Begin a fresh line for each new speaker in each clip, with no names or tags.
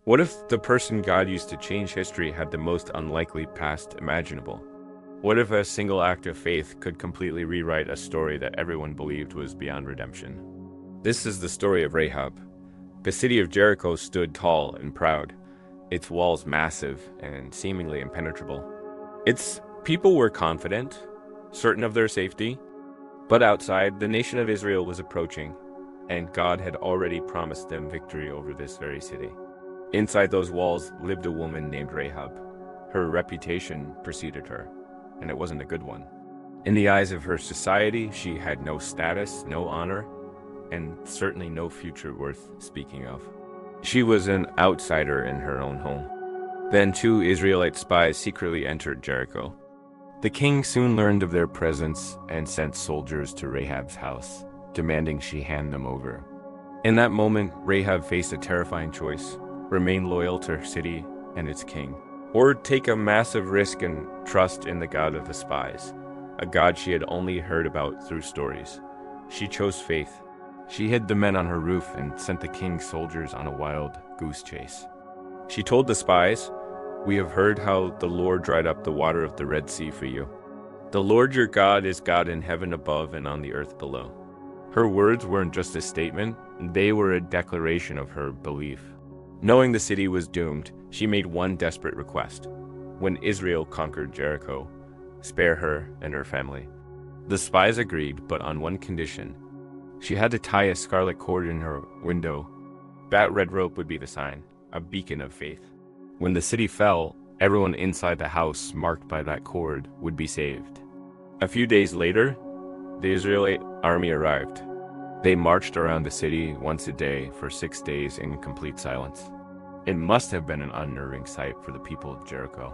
What if the person God used to change history had the most unlikely past imaginable? What if a single act of faith could completely rewrite a story that everyone believed was beyond redemption? This is the story of Rahab. The city of Jericho stood tall and proud, its walls massive and seemingly impenetrable. Its people were confident, certain of their safety, but outside, the nation of Israel was approaching, and God had already promised them victory over this very city. Inside those walls lived a woman named Rahab. Her reputation preceded her, and it wasn't a good one. In the eyes of her society, she had no status, no honor, and certainly no future worth speaking of. She was an outsider in her own home. Then 2 Israelite spies secretly entered Jericho. The king soon learned of their presence and sent soldiers to Rahab's house, demanding she hand them over. In that moment, Rahab faced a terrifying choice: remain loyal to her city and its king, or take a massive risk and trust in the God of the spies, a God she had only heard about through stories. She chose faith. She hid the men on her roof and sent the king's soldiers on a wild goose chase. She told the spies, "We have heard how the Lord dried up the water of the Red Sea for you. The Lord your God is God in heaven above and on the earth below." Her words weren't just a statement, they were a declaration of her belief. Knowing the city was doomed, she made one desperate request: when Israel conquered Jericho, spare her and her family. The spies agreed, but on one condition. She had to tie a scarlet cord in her window. That red rope would be the sign, a beacon of faith. When the city fell, everyone inside the house marked by that cord would be saved. A few days later, the Israelite army arrived. They marched around the city once a day for 6 days in complete silence. It must have been an unnerving sight for the people of Jericho.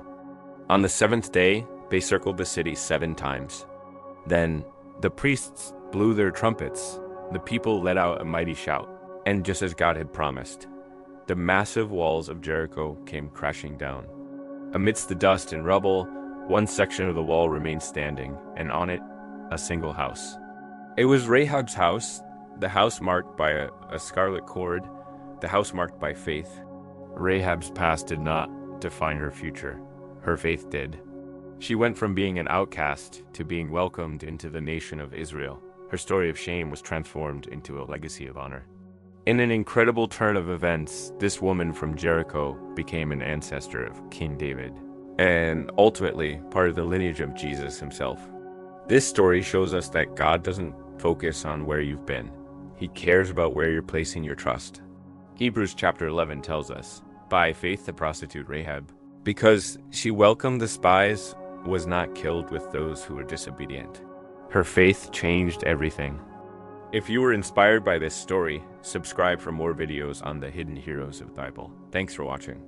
On the 7th day, they circled the city 7 times. Then the priests blew their trumpets. The people let out a mighty shout, and just as God had promised, the massive walls of Jericho came crashing down. Amidst the dust and rubble, one section of the wall remained standing, and on it, a single house. It was Rahab's house, the house marked by a scarlet cord, the house marked by faith. Rahab's past did not define her future. Her faith did. She went from being an outcast to being welcomed into the nation of Israel. Her story of shame was transformed into a legacy of honor. In an incredible turn of events, this woman from Jericho became an ancestor of King David, and ultimately part of the lineage of Jesus himself. This story shows us that God doesn't focus on where you've been. He cares about where you're placing your trust. Hebrews chapter 11 tells us, by faith the prostitute Rahab, because she welcomed the spies, was not killed with those who were disobedient. Her faith changed everything. If you were inspired by this story, subscribe for more videos on the hidden heroes of the Bible. Thanks for watching.